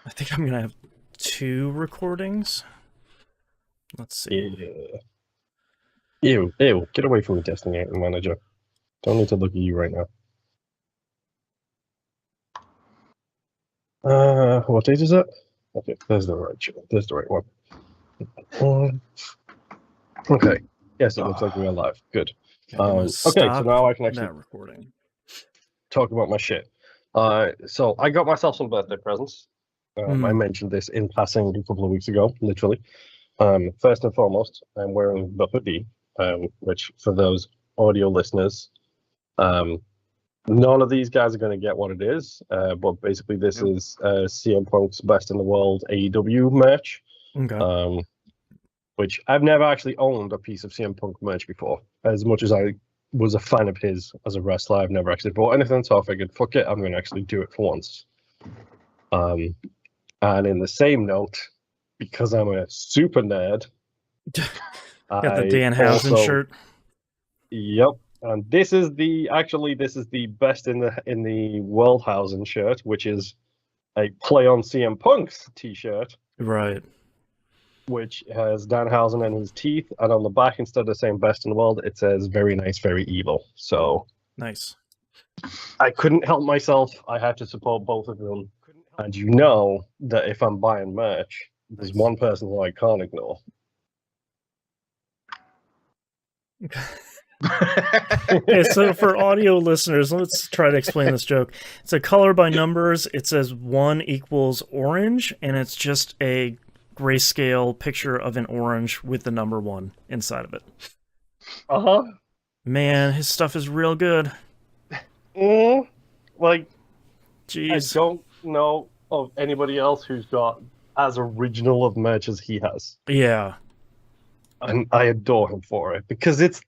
I think I'm gonna have 2 recordings. Let's see. Yeah. Ew. Get away from me, Destiny Manager. Don't need to look at you right now. What date is it? Okay, there's the right one. Okay. Yes, it looks like we're live. Good. Okay, so now I can actually recording. talk about my shit. So I got myself some birthday presents. I mentioned this in passing a couple of weeks ago, literally. First and foremost, I'm wearing the hoodie, which for those audio listeners, none of these guys are going to get what it is. But basically, this is CM Punk's Best in the World AEW merch. Okay. Which I've never actually owned a piece of CM Punk merch before. As much as I was a fan of his as a wrestler, I've never actually bought anything, so I figured, fuck it, I'm going to actually do it for once. And in the same note, because I'm a super nerd, got the Danhausen shirt. Yep, and this is the Best in the Worldhausen shirt, which is a play on CM Punk's t-shirt. Right. Which has Danhausen and his teeth, and on the back, instead of saying best in the world, it says very nice, very evil. So nice. I couldn't help myself. I had to support both of them. And you know that if I'm buying merch, there's one person who I can't ignore. Okay, so for audio listeners, let's try to explain this joke. It's a color by numbers. It says 1 equals orange, and it's just a grayscale picture of an orange with the number 1 inside of it. Man, his stuff is real good. Like, jeez, I don't know of anybody else who's got as original of merch as he has. Yeah, and I adore him for it, because it's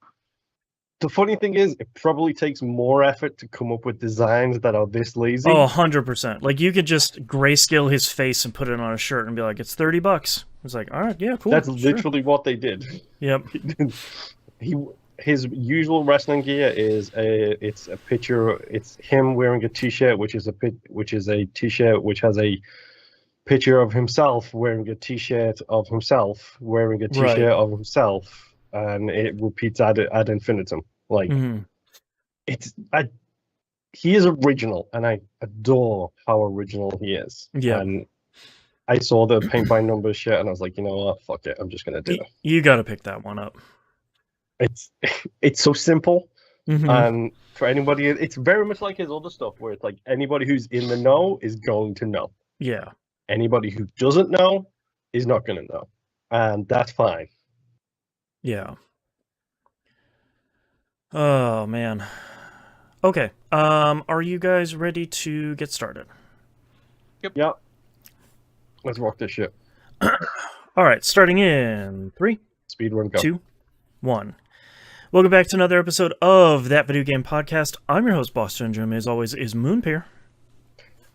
the funny thing is, it probably takes more effort to come up with designs that are this lazy. Oh, 100%. Like, you could just grayscale his face and put it on a shirt and be like, it's $30. It's like, all right, yeah, cool. That's literally what they did. Yep. His usual wrestling gear is it's a picture. It's him wearing a t-shirt, which is a t-shirt which has a picture of himself wearing a t-shirt of himself wearing a t-shirt of himself. And it repeats ad infinitum. Like, he is original, and I adore how original he is. Yeah. And I saw the paint by numbers shit, and I was like, you know what, fuck it, I'm just gonna do it. You got to pick that one up. It's so simple, and for anybody, it's very much like his other stuff, where it's like anybody who's in the know is going to know. Yeah. Anybody who doesn't know is not gonna know, and that's fine. Yeah. Oh, man. Okay. Are you guys ready to get started? Yep. Let's rock this shit. All right, starting in 3, Speedrun go. 2, 1. Welcome back to another episode of That Video Game Podcast. I'm your host, Boston, and joining me as always is Moonpear.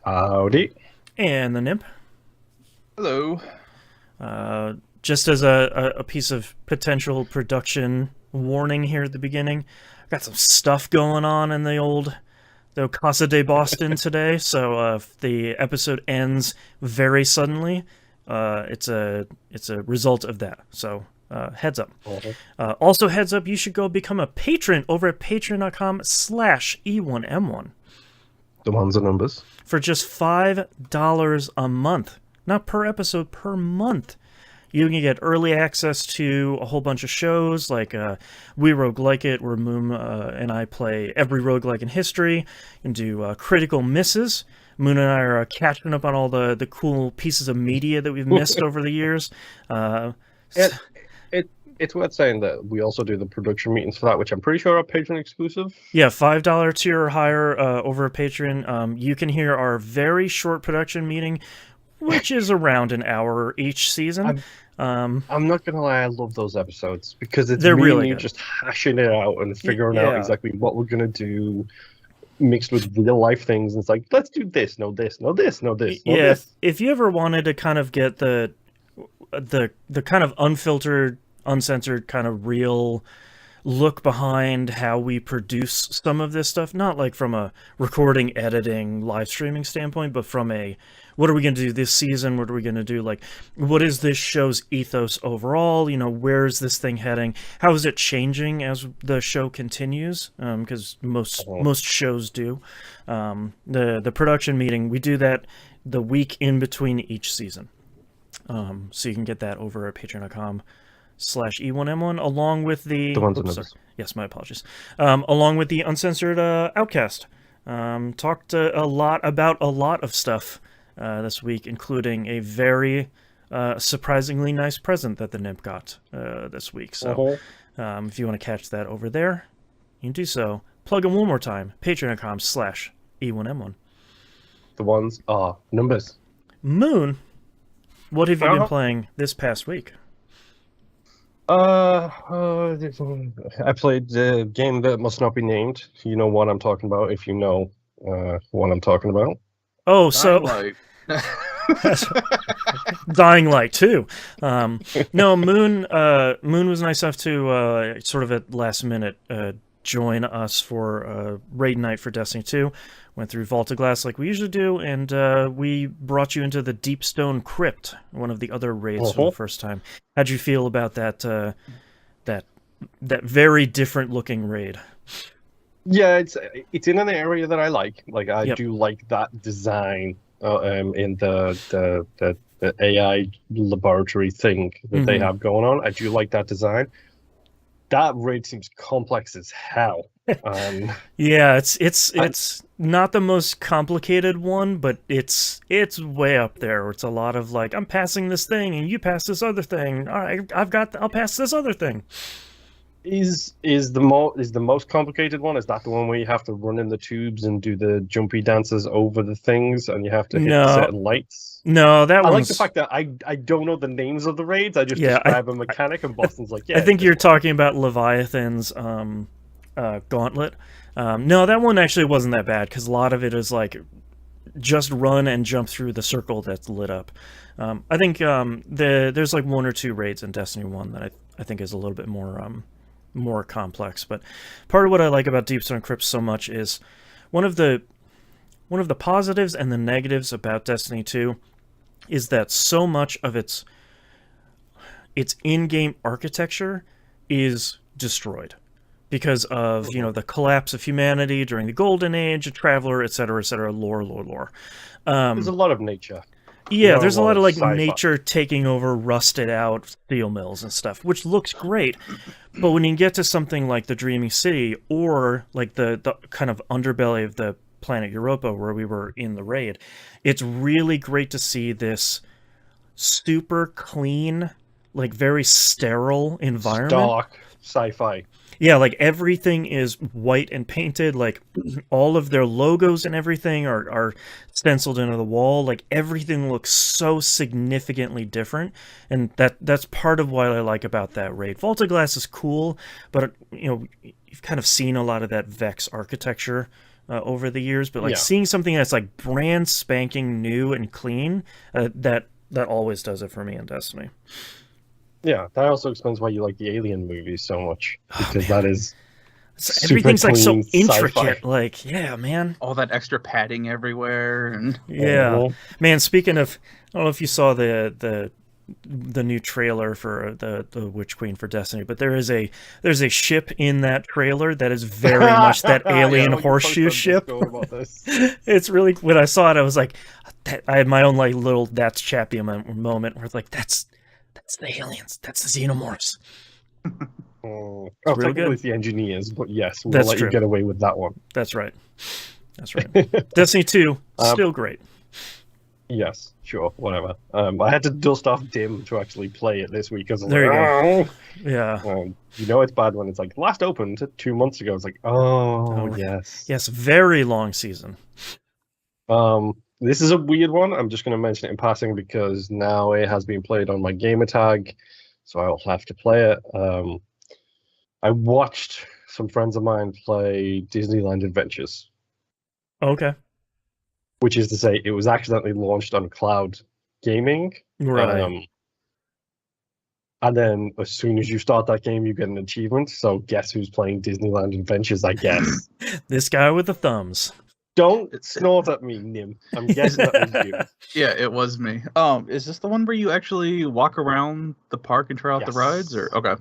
Howdy. And the Nymph. Hello. Just as a piece of potential production warning here at the beginning, I got some stuff going on in the Casa de Boston today, so if the episode ends very suddenly, it's a result of that. So heads up. Also heads up, you should go become a patron over at patreon.com/E1M1. The ones and numbers. For just $5 a month. Not per episode, per month. You can get early access to a whole bunch of shows like We Roguelike It, where Moon and I play every roguelike in history. You can do Critical Misses. Moon and I are catching up on all the cool pieces of media that we've missed over the years. It's worth saying that we also do the production meetings for that, which I'm pretty sure are Patreon exclusive. Yeah, $5 tier or higher over a Patreon. You can hear our very short production meeting, which is around an hour each season. I'm not gonna lie, I love those episodes because it's they're me really and you good. just hashing it out and figuring out exactly what we're gonna do, mixed with real life things. And it's like, let's do this, no this, no this, no this. No this. If you ever wanted to kind of get the kind of unfiltered, uncensored, kind of real look behind how we produce some of this stuff, not like from a recording, editing, live streaming standpoint, but from a what are we going to do this season? What are we going to do? Like, what is this show's ethos overall? Where's this thing heading? How is it changing as the show continues? Because most shows do. The production meeting, we do that the week in between each season. So you can get that over at patreon.com/E1M1 along with the yes, my apologies. Along with the uncensored Outcast. Talked a lot about a lot of stuff this week, including a very surprisingly nice present that the Nymph got this week. So if you want to catch that over there, you can do so. Plug them one more time. Patreon.com/E1M1. The ones are numbers. Moon, what have you been playing this past week? I played the game that must not be named. You know what I'm talking about if you know what I'm talking about. Oh, so Dying Light too. No, Moon was nice enough to sort of at last minute join us for raid night for Destiny 2. Went through Vault of Glass like we usually do, and we brought you into the Deepstone Crypt, one of the other raids for the first time. How'd you feel about that that very different looking raid? Yeah, it's in an area that I like. Like I do like that design in the AI laboratory thing that they have going on. I do like that design. That raid seems complex as hell. Yeah, it's not the most complicated one, but it's way up there. It's a lot of like, I'm passing this thing and you pass this other thing. All right, I'll pass this other thing. Is the most complicated one? Is that the one where you have to run in the tubes and do the jumpy dances over the things, and you have to hit certain lights? No, I like the fact that I don't know the names of the raids. I just describe a mechanic, and Boston's like, yeah. I think you're talking about Leviathan's gauntlet. No, that one actually wasn't that bad because a lot of it is like just run and jump through the circle that's lit up. I think there's like one or two raids in Destiny 1 that I think is a little bit more complex. But part of what I like about Deepstone Crypt so much is one of the positives and the negatives about Destiny 2 is that so much of its in-game architecture is destroyed because of the collapse of humanity during the Golden Age, a Traveler, etc., lore. There's a lot of nature. Yeah, there's a lot of like nature taking over rusted out steel mills and stuff, which looks great. But when you get to something like the Dreaming City or like the kind of underbelly of the planet Europa where we were in the raid, it's really great to see this super clean, like very sterile environment. Dark sci-fi. Yeah, like everything is white and painted, like all of their logos and everything are stenciled into the wall. Like everything looks so significantly different, and that's part of what I like about that raid. Vault of Glass is cool, but you've kind of seen a lot of that Vex architecture over the years, but like seeing something that's like brand spanking new and clean, that always does it for me in Destiny. Yeah, that also explains why you like the Alien movies so much, because that is everything's like so intricate. Sci-fi. Like, yeah, man, all that extra padding everywhere, and man. Speaking of, I don't know if you saw the new trailer for the Witch Queen for Destiny, but there's a ship in that trailer that is very much that alien horseshoe ship. It's really, when I saw it, I was like, I had my own like little that's Chappie moment where it's like that's the aliens, that's the xenomorphs. Technically it's the engineers, but yes, we'll let you get away with that one. That's right. Destiny 2, still great. Yes, sure, whatever. I had to dust off Dim to actually play it this week. There you go. Yeah. It's bad when it's like, last opened 2 months ago. It's like, yes. Yes, very long season. This is a weird one. I'm just going to mention it in passing because now it has been played on my gamer tag, so I'll have to play it. I watched some friends of mine play Disneyland Adventures. Okay. Which is to say, it was accidentally launched on cloud gaming. Right. And then as soon as you start that game, you get an achievement. So guess who's playing Disneyland Adventures, I guess. This guy with the thumbs. Don't snort at me, Nim. I'm guessing that was you. Yeah, it was me. Is this the one where you actually walk around the park and try out the rides? Or okay.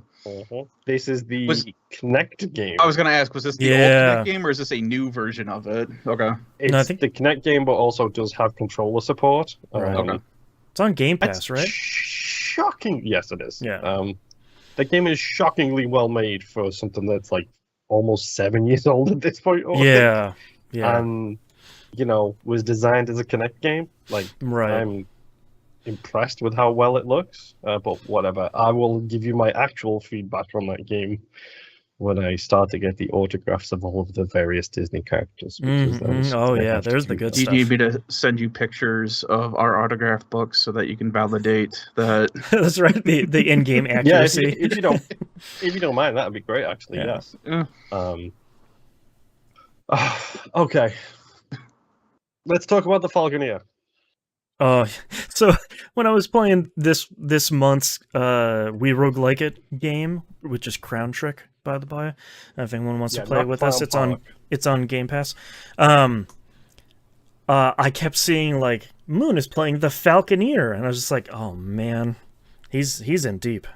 This is the Kinect game. I was gonna ask, was this the old Kinect game or is this a new version of it? Okay. It's I think the Kinect game, but also does have controller support. Right. Okay. It's on Game Pass, right? Shocking. Yes, it is. Yeah. The game is shockingly well made for something that's like almost 7 years old at this point. Yeah. Yeah. And was designed as a Kinect game. Like, Right. I'm impressed with how well it looks. But whatever. I will give you my actual feedback on that game when I start to get the autographs of all of the various Disney characters. Oh yeah, there's the good Do you stuff. need me to send you pictures of our autograph books so that you can validate that? That's right. The in-game accuracy. Yeah, if you don't mind, that'd be great. Actually, Yeah. yes. Yeah. Okay. Let's talk about the Falconeer. So when I was playing this month's We Roguelike It game, which is Crown Trick, by the by, if anyone wants to play it with us, it's on Game Pass. I kept seeing like Moon is playing the Falconeer, and I was just like, oh man, he's in deep.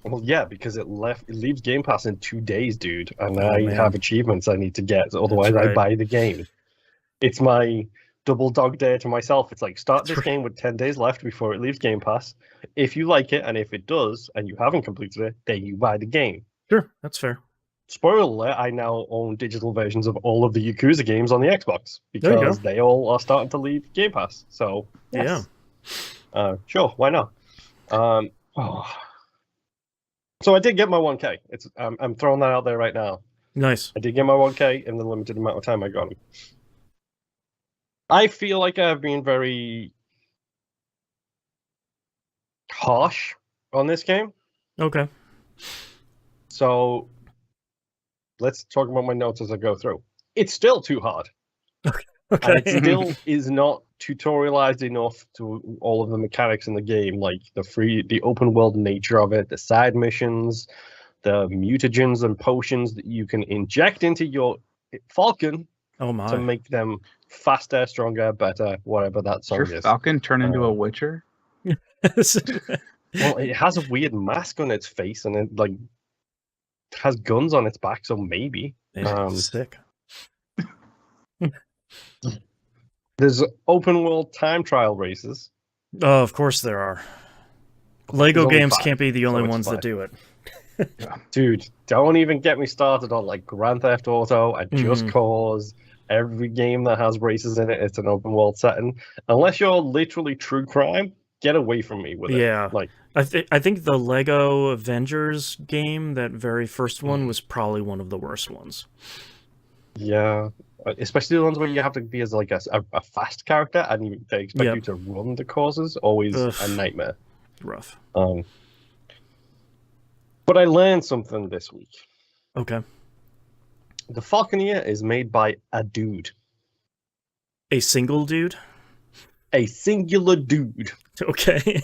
Well, yeah, because it leaves Game Pass in 2 days, dude, and I have achievements I need to get. Otherwise, I buy the game. It's my double dog dare to myself. It's like, start this game with 10 days left before it leaves Game Pass. If you like it, and if it does, and you haven't completed it, then you buy the game. Sure, that's fair. Spoiler alert, I now own digital versions of all of the Yakuza games on the Xbox because they all are starting to leave Game Pass. So, yes. Yeah. Sure, why not? So I did get my 1K. I'm throwing that out there right now. Nice. I did get my 1K in the limited amount of time I got him. I feel like I've been very harsh on this game. Okay. So let's talk about my notes as I go through. It's still too hard. Okay. And it still is not tutorialized enough to all of the mechanics in the game, like the open world nature of it, the side missions, the mutagens and potions that you can inject into your Falcon to make them faster, stronger, better, whatever that song is. Your Falcon turn into a Witcher? Well, it has a weird mask on its face, and it like has guns on its back, so maybe. Sick. There's open world time trial races. Oh, of course there are. Lego games can't be the only ones that do it. Dude, don't even get me started on like Grand Theft Auto and Just Cause. Every game that has races in it, it's an open world setting. Unless you're literally true crime, get away from me with it. Yeah, like I think the Lego Avengers game, that very first one, was probably one of the worst ones. Yeah, especially the ones where you have to be as like a fast character and they expect you to run the courses. Always a nightmare. Rough. But I learned something this week. Okay. The Falconeer is made by a dude. A single dude? A singular dude. Okay.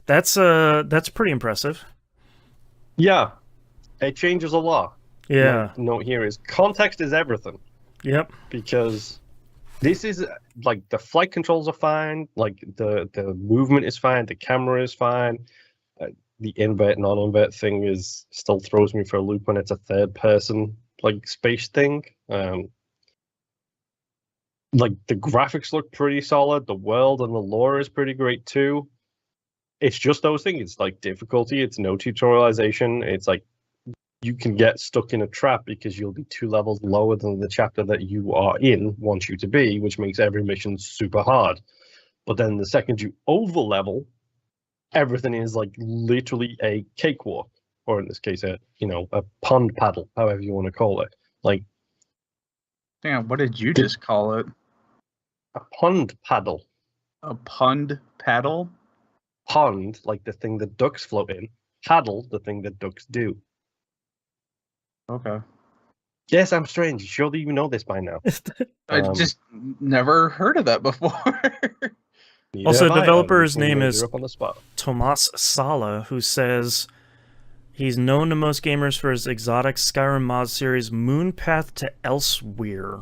That's pretty impressive. Yeah. It changes a lot. Yeah. My note here is context is everything. Yep. Because this is like the flight controls are fine, like the movement is fine, the camera is fine. The invert non-invert thing is still throws me for a loop when it's a third person like space thing. Like the graphics look pretty solid, the world and the lore is pretty great too. It's just those things. It's like difficulty, it's no tutorialization. It's like you can get stuck in a trap because you'll be 2 levels lower than the chapter that you are in wants you to be, which makes every mission super hard. But then the second you over level, everything is like literally a cakewalk, or in this case, a pond paddle, however you want to call it. Like, damn, what did you just call it? A pond paddle. A pond paddle? Pond, like the thing that ducks float in. Paddle, the thing that ducks do. Okay. Yes, I'm strange. Surely you know this by now. I just never heard of that before. Also, Neither have I, developer's and we name made is her up on the spot. Tomas Sala, who says he's known to most gamers for his exotic Skyrim mod series Moonpath to Elsewhere.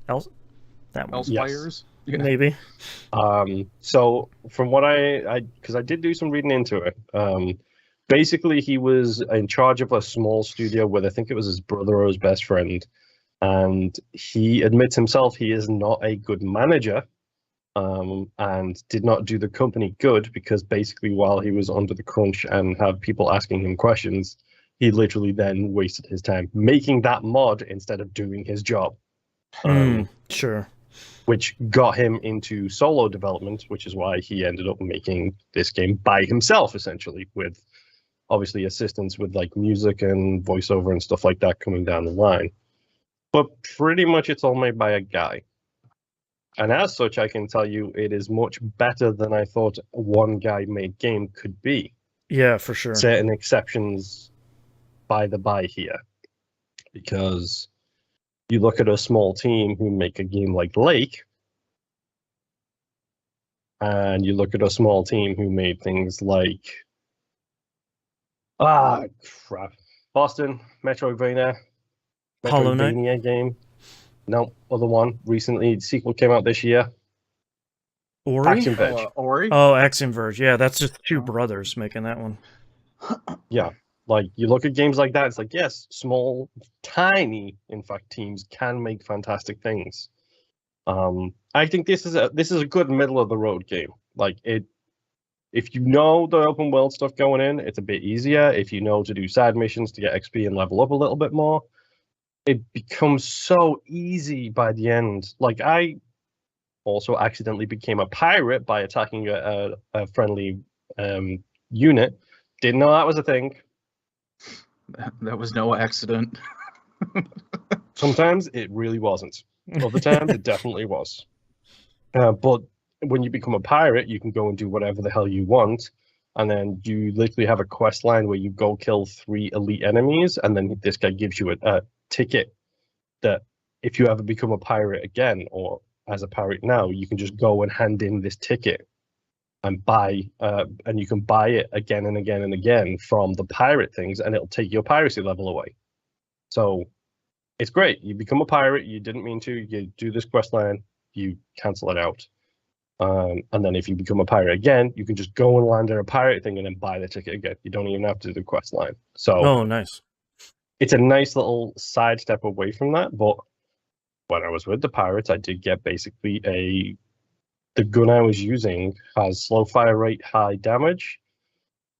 That one. Elsewires. Yeah. Maybe. So from what because I did do some reading into it. Basically, he was in charge of a small studio with, I think it was his brother or his best friend, and he admits himself he is not a good manager, and did not do the company good because basically while he was under the crunch and had people asking him questions, he literally then wasted his time making that mod instead of doing his job. Sure. Which got him into solo development, which is why he ended up making this game by himself, essentially, with obviously assistance with like music and voiceover and stuff like that coming down the line. But pretty much it's all made by a guy. And as such, I can tell you it is much better than I thought a one guy made game could be. Yeah, for sure. Certain exceptions by the by here. Because you look at a small team who make a game like Lake, and you look at a small team who made things like Boston, Metroidvania, Hollow Knight? Metroidvania game. No, other one. Recently, the sequel came out this year. Ori? Axiom Verge. Ori? Oh, Axiom Verge. Yeah, that's just two brothers making that one. Yeah, like you look at games like that, it's like, yes, small, tiny, in fact, teams can make fantastic things. I think this is a good middle of the road game. Like it, if you know the open world stuff going in, it's a bit easier. If you know to do side missions to get XP and level up a little bit more, it becomes so easy by the end. Like I also accidentally became a pirate by attacking a friendly unit. Didn't know that was a thing. That was no accident. Sometimes it really wasn't. Other times it definitely was. But when you become a pirate, you can go and do whatever the hell you want. And then you literally have a quest line where you go kill 3 elite enemies. And then this guy gives you a ticket that if you ever become a pirate again, or as a pirate now, you can just go and hand in this ticket and buy, and you can buy it again and again and again from the pirate things, and it'll take your piracy level away. So it's great. You become a pirate, you didn't mean to, you do this quest line, you cancel it out. And then if you become a pirate again, you can just go and land at a pirate thing and then buy the ticket again. You don't even have to do the quest line. So nice. It's a nice little sidestep away from that, but when I was with the pirates, I did get basically the gun I was using has slow fire rate, high damage,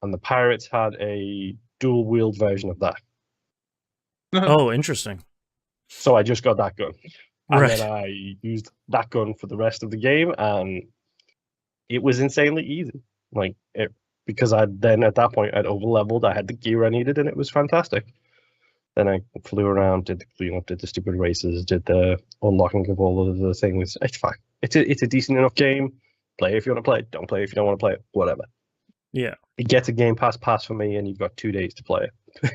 and the pirates had a dual wield version of that. Oh, interesting. So I just got that gun. And Right. then I used that gun for the rest of the game, and it was insanely easy. Because at that point I'd over leveled, I had the gear I needed, and it was fantastic. Then I flew around, did the cleanup, did the stupid races, did the unlocking of all of the things. It's fine. It's a decent enough game. Play it if you want to play it. Don't play it if you don't want to play it. Whatever. Yeah. It gets a Game Pass for me, and you've got 2 days to play it.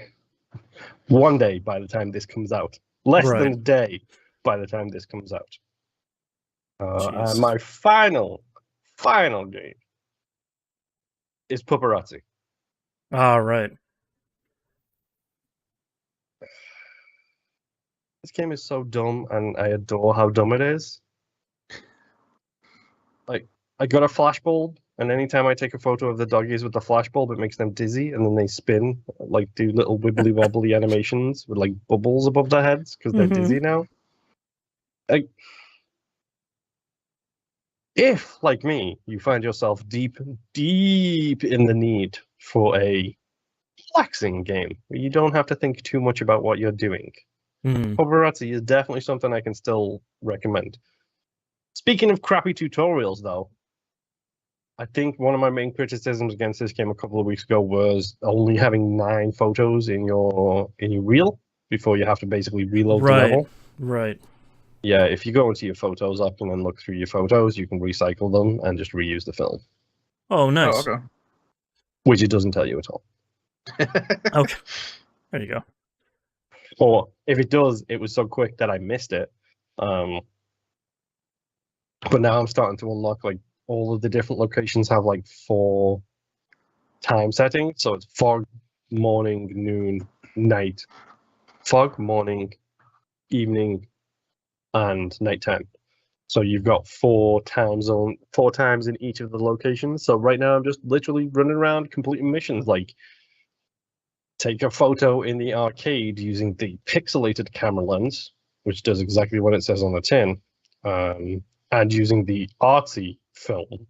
1 day by the time this comes out. Less than a day by the time this comes out. And my final game is Pupperazzi. All right. This game is so dumb, and I adore how dumb it is. Like, I got a flashbulb, and anytime I take a photo of the doggies with the flashbulb, it makes them dizzy, and then they spin, like do little wibbly wobbly animations with like bubbles above their heads because they're dizzy now. If, like me, you find yourself deep in the need for a relaxing game where you don't have to think too much about what you're doing, Paparazzi is definitely something I can still recommend. Speaking of crappy tutorials, though, I think one of my main criticisms against this game a couple of weeks ago was only having 9 photos in your reel before you have to basically reload the level. Right. Yeah, if you go into your photos app and then look through your photos, you can recycle them and just reuse the film. Oh, nice. Oh, okay. Which it doesn't tell you at all. Okay. There you go. Or if it does, it was so quick that I missed it. But now I'm starting to unlock like all of the different locations have like 4 time settings. So it's fog, morning, noon, night, fog, morning, evening, and nighttime. So you've got 4 times in each of the locations. So right now I'm just literally running around completing missions like take a photo in the arcade using the pixelated camera lens, which does exactly what it says on the tin, and using the artsy film,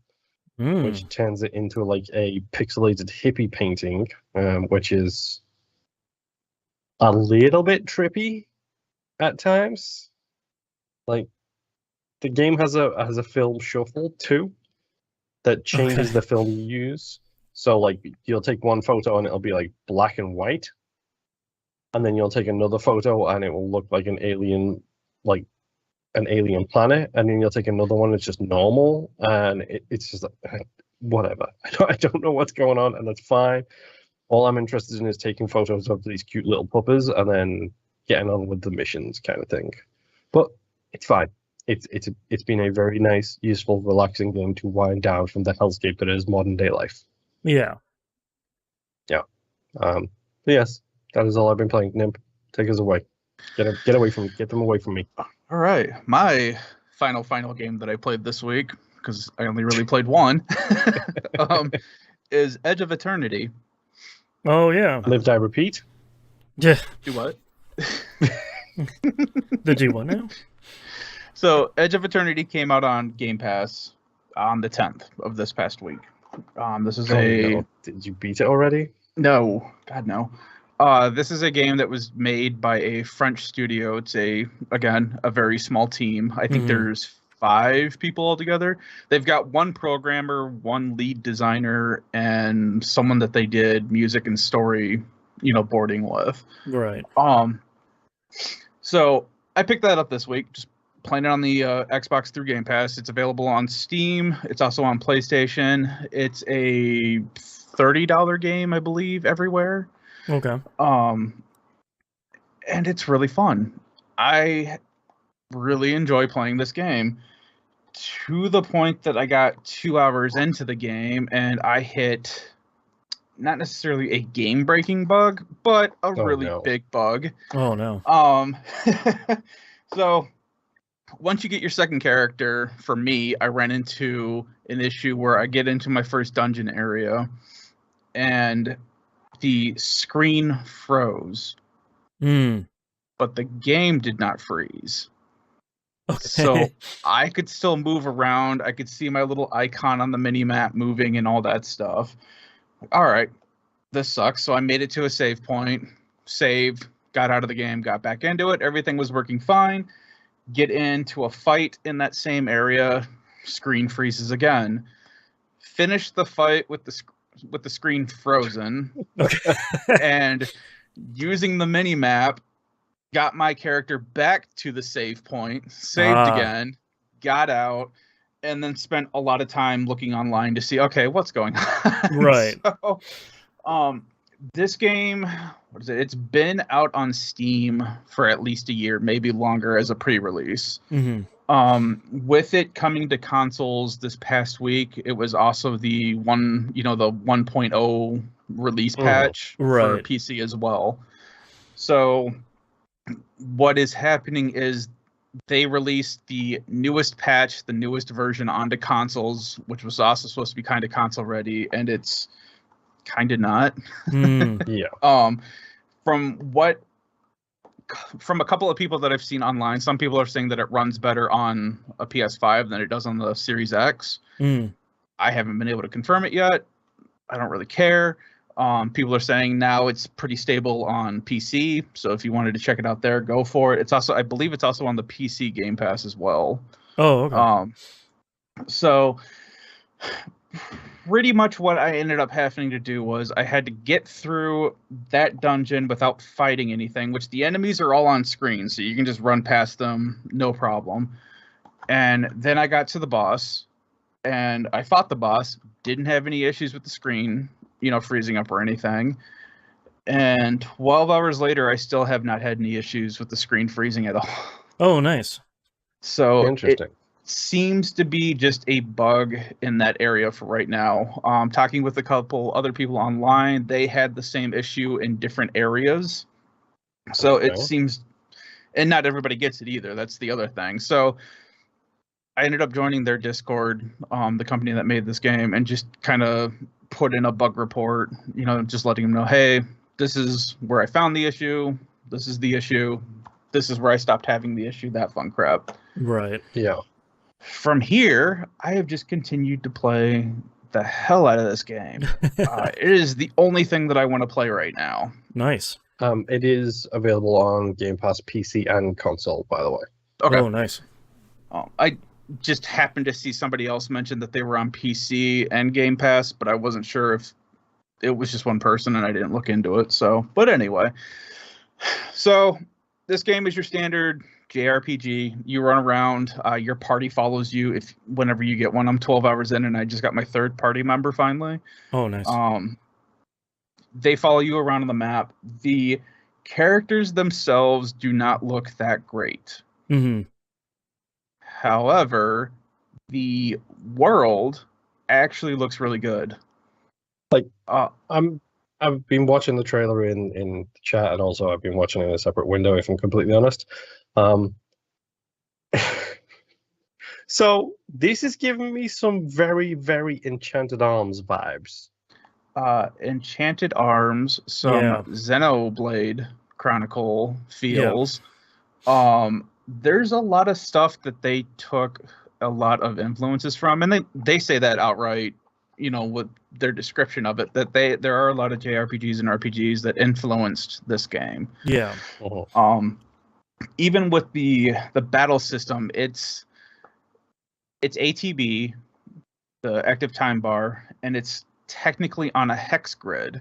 which turns it into like a pixelated hippie painting, which is a little bit trippy at times. Like the game has a film shuffle too that changes the film you use. So like you'll take one photo and it'll be like black and white, and then you'll take another photo and it will look like an alien planet, and then you'll take another one that's just normal, and it's just whatever. I don't know what's going on, and that's fine. All I'm interested in is taking photos of these cute little puppers and then getting on with the missions, kind of thing. But it's fine. It's been a very nice, useful, relaxing game to wind down from the hellscape that is modern day life. Yeah. Yes, that is all I've been playing. Nimp, take us away. Get them away from me. All right, my final game that I played this week, because I only really played one, is Edge of Eternity. Oh yeah. Live, die, repeat. Yeah. Do what? The do what now? So Edge of Eternity came out on Game Pass on the 10th of this past week. This is no. Did you beat it already? No, God no. This is a game that was made by a French studio. It's a very small team. I think there's 5 people altogether. They've got 1 programmer, 1 lead designer, and someone that they did music and story, boarding with. Right. So I picked that up this week, just playing it on the Xbox through Game Pass. It's available on Steam. It's also on PlayStation. It's a $30 game, I believe, everywhere. Okay. And it's really fun. I really enjoy playing this game to the point that I got 2 hours into the game and I hit not necessarily a game-breaking bug, but a big bug. Oh no. So once you get your second character, for me, I ran into an issue where I get into my first dungeon area and the screen froze. But the game did not freeze. Okay. So I could still move around. I could see my little icon on the mini-map moving and all that stuff. All right, this sucks. So I made it to a save point, saved, got out of the game, got back into it. Everything was working fine. Get into a fight in that same area, screen freezes again. Finish the fight with the screen frozen. And using the mini-map, got my character back to the save point, saved again, got out, and then spent a lot of time looking online to see, okay, what's going on? Right. So, this game, what is it? It's been out on Steam for at least a year, maybe longer, as a pre-release. With it coming to consoles this past week, it was also the 1.0 release patch for PC as well. So what is happening is they released the newest patch, the newest version onto consoles, which was also supposed to be kind of console ready, and it's kind of not. Yeah. From a couple of people that I've seen online, some people are saying that it runs better on a PS5 than it does on the Series X. I haven't been able to confirm it yet. I don't really care. People are saying now it's pretty stable on PC, so if you wanted to check it out there, go for it. It's also, I believe it's also on the PC Game Pass as well. Oh, okay. So pretty much what I ended up having to do was I had to get through that dungeon without fighting anything, which the enemies are all on screen, so you can just run past them, no problem. And then I got to the boss, and I fought the boss, didn't have any issues with the screen, freezing up or anything. And 12 hours later, I still have not had any issues with the screen freezing at all. Oh, nice. So interesting. seems to be just a bug in that area for right now. Talking with a couple other people online, they had the same issue in different areas. So it seems, and not everybody gets it either. That's the other thing. So I ended up joining their Discord, the company that made this game, and just kind of put in a bug report, you know, just letting them know, hey, this is where I found the issue. This is the issue. This is where I stopped having the issue, that fun crap. Right. Yeah. From here, I have just continued to play the hell out of this game. It is the only thing that I want to play right now. Nice. It is available on Game Pass PC and console, by the way. Okay. Oh, nice. I just happened to see somebody else mention that they were on PC and Game Pass, but I wasn't sure if it was just one person and I didn't look into it. So, but anyway. So, this game is your standard JRPG. You run around, your party follows you whenever you get one. I'm 12 hours in and I just got my third party member finally. Oh, nice. They follow you around on the map. The characters themselves do not look that great. Mm-hmm. However, the world actually looks really good. Like, I've been watching the trailer in the chat, and also I've been watching in a separate window, if I'm completely honest. So this is giving me some very, very Enchanted Arms vibes. Enchanted Arms, some Xenoblade Chronicle feels. Yeah. There's a lot of stuff that they took a lot of influences from, and they say that outright, you know, with their description of it, that there are a lot of JRPGs and RPGs that influenced this game. Yeah. Uh-huh. Even with the battle system, it's ATB, the active time bar, and it's technically on a hex grid.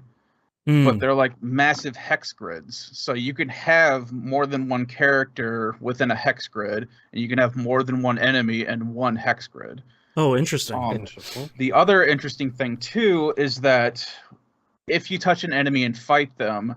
But they're like massive hex grids. So you can have more than one character within a hex grid, and you can have more than one enemy in one hex grid. Oh, interesting. Interesting. The other interesting thing, too, is that if you touch an enemy and fight them,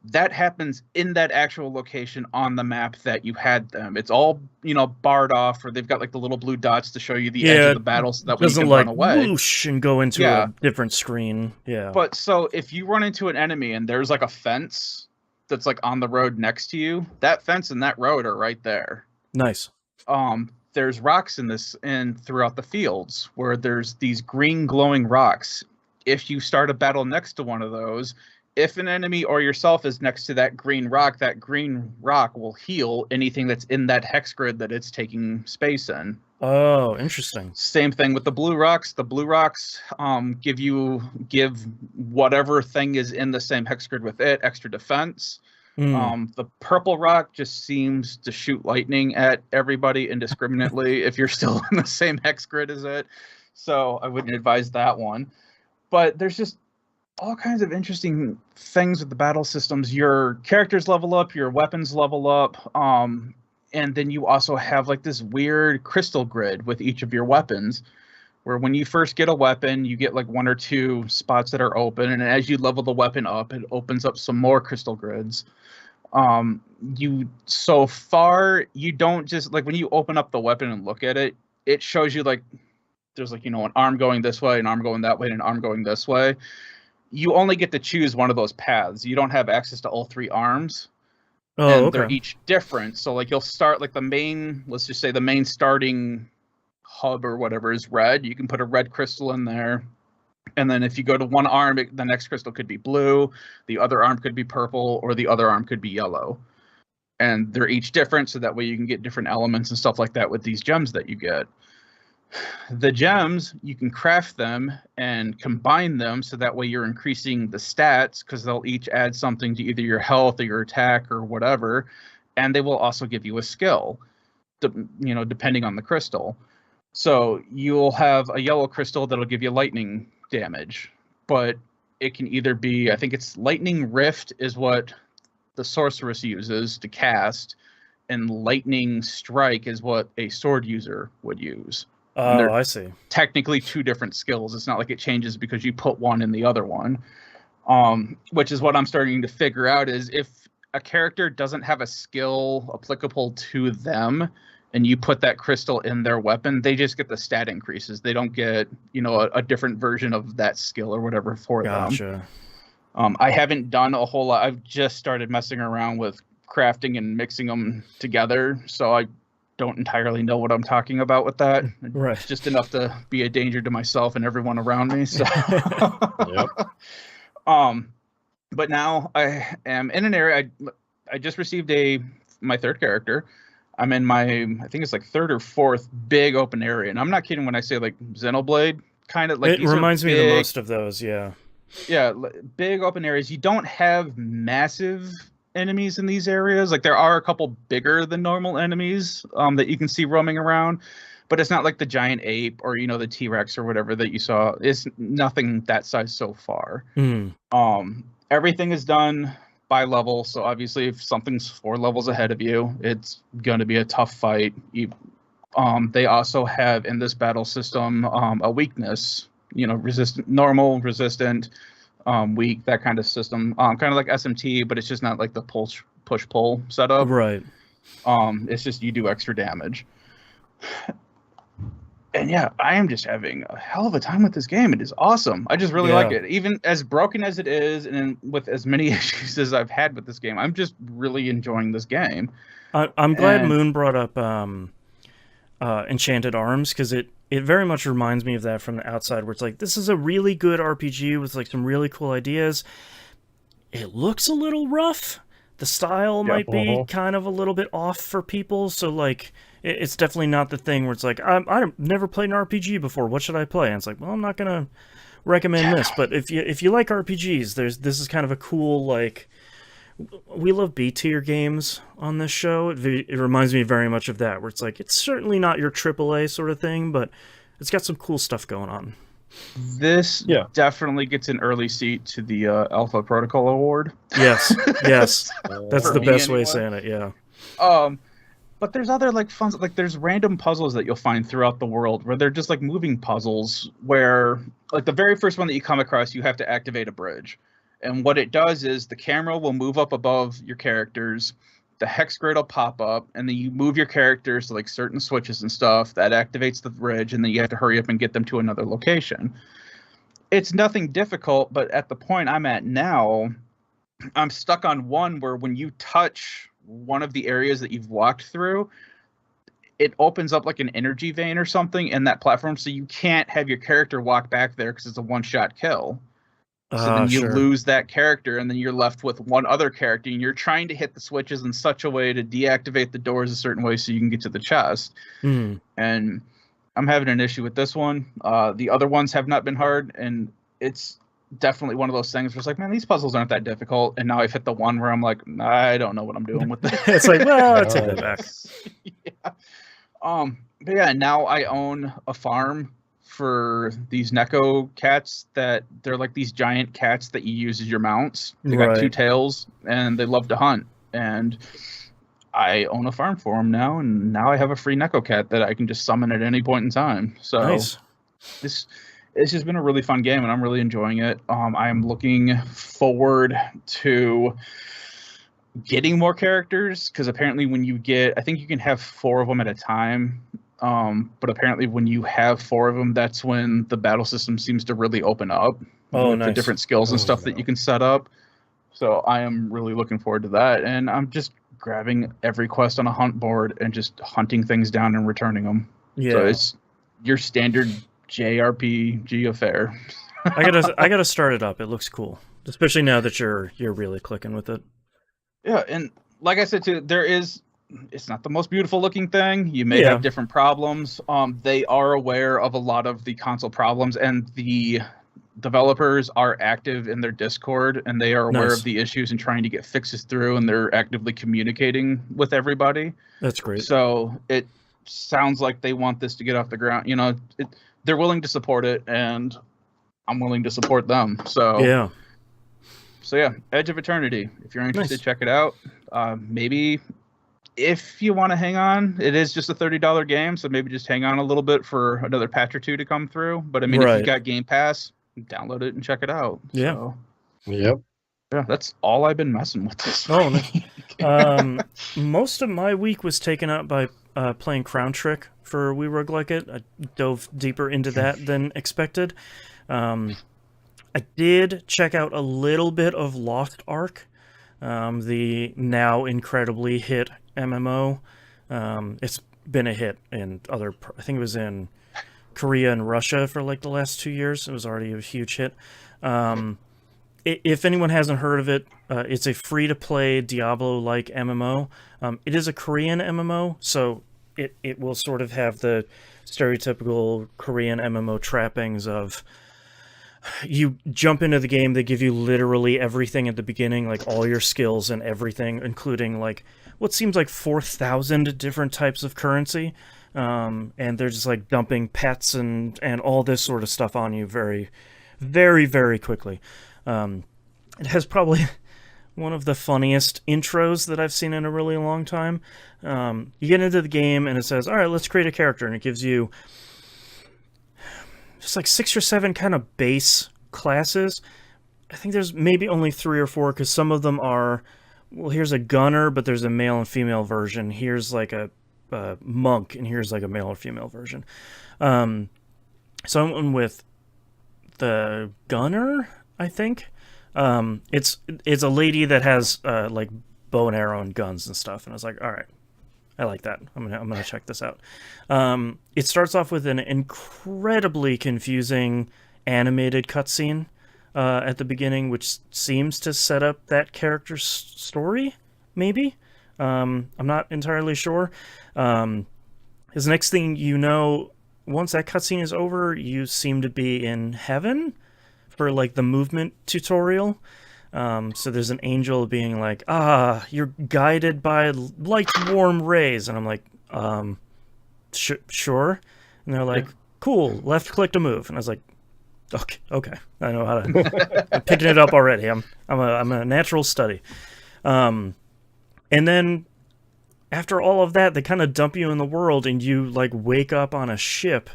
that happens in that actual location on the map that you had them. It's all, you know, barred off, or they've got like the little blue dots to show you the edge of the battle so that way you can run away. Whoosh and go into a different screen. Yeah. But so if you run into an enemy and there's like a fence that's like on the road next to you, that fence and that road are right there. Nice. There's rocks throughout the fields where there's these green glowing rocks. If you start a battle next to one of those, if an enemy or yourself is next to that green rock will heal anything that's in that hex grid that it's taking space in. Oh, interesting. Same thing with the blue rocks. The blue rocks give whatever thing is in the same hex grid with it extra defense. The purple rock just seems to shoot lightning at everybody indiscriminately if you're still in the same hex grid as it. So I wouldn't advise that one. But there's just all kinds of interesting things with the battle systems. Your characters level up, your weapons level up, and then you also have like this weird crystal grid with each of your weapons, where when you first get a weapon, you get like one or two spots that are open, and as you level the weapon up, it opens up some more crystal grids. So far, you don't just like when you open up the weapon and look at it, it shows you like there's like, you know, an arm going this way, an arm going that way, and an arm going this way. You only get to choose one of those paths. You don't have access to all three arms. Oh, and okay. They're each different. So like you'll start like let's just say the main starting hub or whatever is red. You can put a red crystal in there. And then if you go to one arm, the next crystal could be blue, the other arm could be purple, or the other arm could be yellow. And they're each different, so that way you can get different elements and stuff like that with these gems that you get. The gems, you can craft them and combine them so that way you're increasing the stats, because they'll each add something to either your health or your attack or whatever, and they will also give you a skill, depending on the crystal. So you'll have a yellow crystal that'll give you lightning damage, but it can either be, I think it's Lightning Rift is what the sorceress uses to cast, and Lightning Strike is what a sword user would use. Oh, I see. Technically two different skills. It's not like it changes because you put one in the other one. Which is what I'm starting to figure out is if a character doesn't have a skill applicable to them, and you put that crystal in their weapon, they just get the stat increases. They don't get, a different version of that skill or whatever for them. Gotcha. I haven't done a whole lot. I've just started messing around with crafting and mixing them together, so I don't entirely know what I'm talking about with that. Right. Just enough to be a danger to myself and everyone around me. So, Yep. But now I am in an area. I just received my third character. I'm in I think it's like third or fourth big open area, and I'm not kidding when I say like Xenoblade kind of like. It reminds me the most of those, yeah. Yeah, big open areas. You don't have massive enemies in these areas. Like there are a couple bigger than normal enemies that you can see roaming around, but it's not like the giant ape or the T-Rex or whatever that you saw. It's nothing that size so far. Everything is done by level, so obviously if something's 4 levels ahead of you, it's going to be a tough fight. They also have in this battle system a weakness, resistant, normal, resistant, weak, that kind of system, kind of like SMT, but it's just not like the push-pull setup. Right. It's just you do extra damage. And yeah, I am just having a hell of a time with this game. It is awesome. I just really like it. Even as broken as it is, and with as many issues as I've had with this game, I'm just really enjoying this game. I'm glad Moon brought up Enchanted Arms, because it very much reminds me of that from the outside, where it's like, this is a really good RPG with like some really cool ideas. It looks a little rough. The style might be kind of a little bit off for people, so like it's definitely not the thing where it's like, I've never played an RPG before, what should I play? And it's like, well, I'm not gonna recommend this, but if you like RPGs, this is kind of a cool, like, we love B-tier games on this show. It reminds me very much of that, where it's like, it's certainly not your AAA sort of thing, but it's got some cool stuff going on. This definitely gets an early seat to the Alpha Protocol Award. Yes, yes. That's the best way of saying it, yeah. But there's other like fun, like there's random puzzles that you'll find throughout the world where they're just like moving puzzles where like the very first one that you come across, you have to activate a bridge. And what it does is the camera will move up above your characters, the hex grid will pop up, and then you move your characters to like certain switches and stuff that activates the bridge, and then you have to hurry up and get them to another location. It's nothing difficult, but at the point I'm at now, I'm stuck on one where when you touch one of the areas that you've walked through, it opens up like an energy vein or something in that platform, so you can't have your character walk back there because it's a one-shot kill. So then you lose that character, and then you're left with one other character, and you're trying to hit the switches in such a way to deactivate the doors a certain way so you can get to the chest. And I'm having an issue with this one. The other ones have not been hard, and it's definitely one of those things where it's like, man, these puzzles aren't that difficult. And now I've hit the one where I'm like, I don't know what I'm doing with this. It's like, well, I'll take that back. But yeah, now I own a farm for these Neko cats that they're like these giant cats that you use as your mounts. They got 2 tails and they love to hunt. And I own a farm for them now, and now I have a free Neko cat that I can just summon at any point in time. So it's just been a really fun game, and I'm really enjoying it. I'm looking forward to getting more characters, because apparently when you get, I think you can have 4 of them at a time. But apparently when you have 4 of them, that's when the battle system seems to really open up. With the different skills and stuff that you can set up. So I am really looking forward to that. And I'm just grabbing every quest on a hunt board and just hunting things down and returning them. Yeah. So it's your standard JRPG affair. I gotta start it up. It looks cool, especially now that you're really clicking with it. Yeah, and like I said too, it's not the most beautiful looking thing. You may have different problems. They are aware of a lot of the console problems, and the developers are active in their Discord, and they are aware of the issues and trying to get fixes through, and they're actively communicating with everybody. That's great. So it sounds like they want this to get off the ground. They're willing to support it, and I'm willing to support them. So yeah, Edge of Eternity. If you're interested, check it out. Maybe if you want to hang on, it is just a $30 game, so maybe just hang on a little bit for another patch or 2 to come through. But I mean, if you've got Game Pass, download it and check it out. Yeah. So, yep. Yeah, that's all I've been messing with this week. Most of my week was taken up by playing Crown Trick for We Roguelike It. I dove deeper into that than expected. I did check out a little bit of Lost Ark, the now incredibly hit MMO. It's been a hit in I think it was in Korea and Russia for like the last 2 years. It was already a huge hit. If anyone hasn't heard of it, it's a free-to-play Diablo-like MMO. It is a Korean MMO, so it will sort of have the stereotypical Korean MMO trappings of you jump into the game, they give you literally everything at the beginning, like all your skills and everything, including like what seems like 4,000 different types of currency. And they're just like dumping pets and all this sort of stuff on you very, very, very quickly. It has probably one of the funniest intros that I've seen in a really long time. You get into the game and it says, all right, let's create a character. And it gives you just like 6 or 7 kind of base classes. I think there's maybe only 3 or 4 because some of them are, well, here's a gunner, but there's a male and female version. Here's like a monk, and here's like a male or female version. Someone with the gunner, I think. It's a lady that has like bow and arrow and guns and stuff, and I was like, all right, I like that. I'm gonna check this out. It starts off with an incredibly confusing animated cutscene at the beginning, which seems to set up that character's story. Maybe I'm not entirely sure. Because next thing you know, once that cutscene is over, you seem to be in heaven for like the movement tutorial. So there's an angel being like, you're guided by light's warm rays. And I'm like, sure. And they're like, cool, left click to move. And I was like, okay. I know how to, I'm picking it up already. I'm a natural study. And then after all of that, they kind of dump you in the world and you like wake up on a ship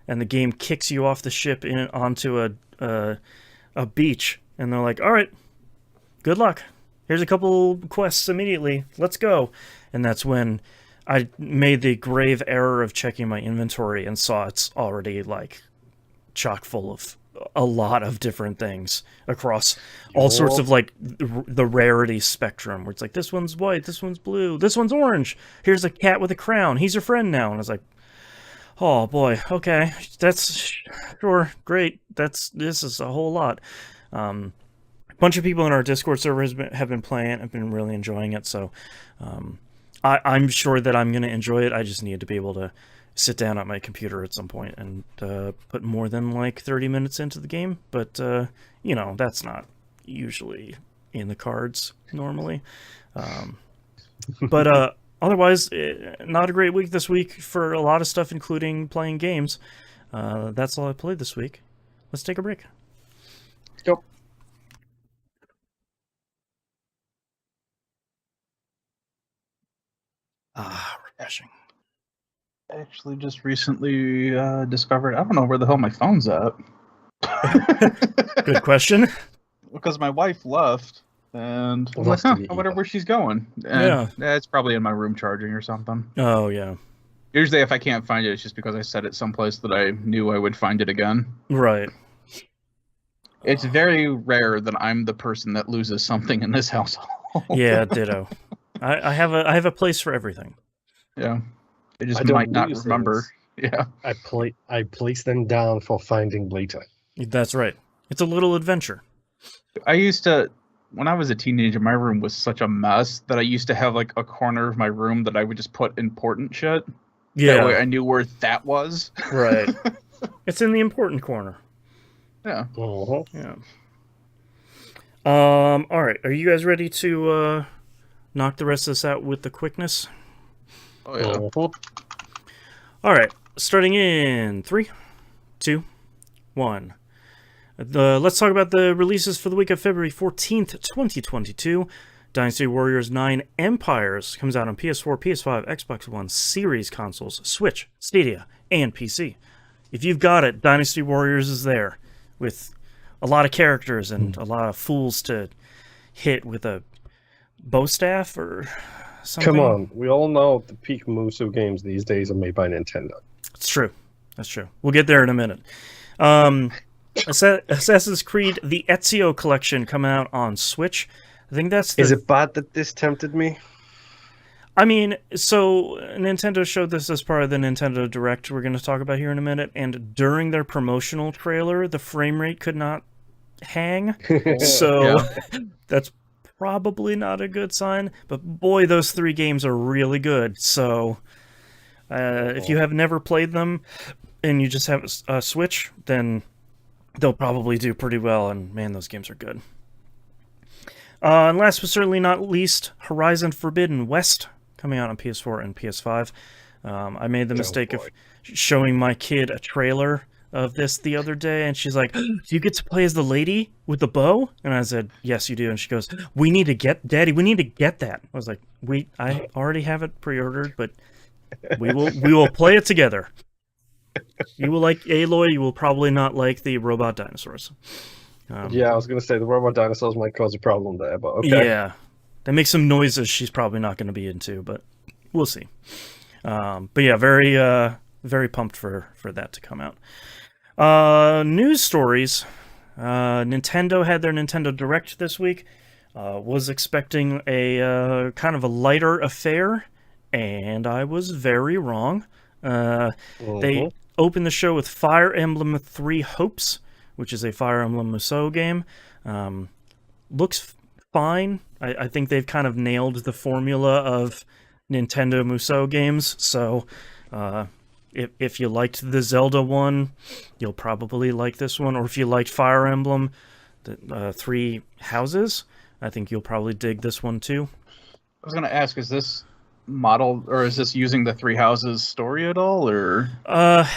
and the game kicks you off the ship onto a beach. And they're like, all right, good luck. Here's a couple quests immediately. Let's go. And that's when I made the grave error of checking my inventory and saw it's already like chock full of a lot of different things across all sorts of like the rarity spectrum, where it's like, this one's white, this one's blue, this one's orange. Here's a cat with a crown. He's your friend now. And I was like, oh boy, okay, that's sure, great. This is a whole lot. A bunch of people in our Discord server have been playing. I've been really enjoying it. So I'm sure that I'm going to enjoy it. I just need to be able to sit down at my computer at some point and put more than like 30 minutes into the game. But, that's not usually in the cards normally. But otherwise, not a great week this week for a lot of stuff, including playing games. That's all I played this week. Let's take a break. Go. Refreshing. I actually just recently discovered, I don't know where the hell my phone's at. Good question. Because my wife left, and I was Lost like, in the I wonder ether. where she's going. And Yeah. It's probably in my room charging or something. Oh, yeah. Usually if I can't find it, it's just because I set it someplace that I knew I would find it again. Right. It's very rare that I'm the person that loses something in this household. Yeah, ditto. I have a place for everything. Yeah. I just I don't might not lose remember. things. Yeah. I place them down for finding later. That's right. It's a little adventure. I used to, when I was a teenager, my room was such a mess that I used to have like a corner of my room that I would just put important shit. That way I knew where that was. Right. It's in the important corner. Yeah. Uh-huh. Yeah. All right. Are you guys ready to knock the rest of this out with the quickness? Oh, yeah. Uh-huh. All right. Starting in 3, 2, 1. Let's talk about the releases for the week of February 14th, 2022. Dynasty Warriors 9 Empires comes out on PS4, PS5, Xbox One, Series consoles, Switch, Stadia, and PC. If you've got it, Dynasty Warriors is there with a lot of characters and a lot of fools to hit with a bow staff or something. Come on, we all know the peak Musou games these days are made by Nintendo. It's true. That's true. We'll get there in a minute. Assassin's Creed: The Ezio Collection coming out on Switch. I think that's. Is it bad that this tempted me? I mean, so Nintendo showed this as part of the Nintendo Direct we're going to talk about here in a minute, and during their promotional trailer, the frame rate could not hang, so that's probably not a good sign. But boy, those 3 games are really good. So if you have never played them and you just have a Switch, then they'll probably do pretty well, and man, those games are good. And last but certainly not least, Horizon Forbidden West, coming out on PS4 and PS5. I made the mistake of showing my kid a trailer of this the other day, and she's like, "Do you get to play as the lady with the bow?" And I said, "Yes, you do." And she goes, Daddy, we need to get that. I was like, I already have it pre-ordered, but we will play it together. You will like Aloy, you will probably not like the robot dinosaurs. Yeah, I was going to say the robot dinosaurs might cause a problem there, but okay. Yeah, they make some noises she's probably not going to be into, but we'll see. But yeah, very pumped for that to come out. News stories. Nintendo had their Nintendo Direct this week. Was expecting a kind of a lighter affair, and I was very wrong. They opened the show with Fire Emblem 3 Hopes, which is a Fire Emblem Musou game. Looks fine. I think they've kind of nailed the formula of Nintendo Musou games, so if you liked the Zelda one, you'll probably like this one, or if you liked Fire Emblem, the 3 Houses, I think you'll probably dig this one too. I was going to ask, is this modeled, or is this using the 3 Houses story at all, or?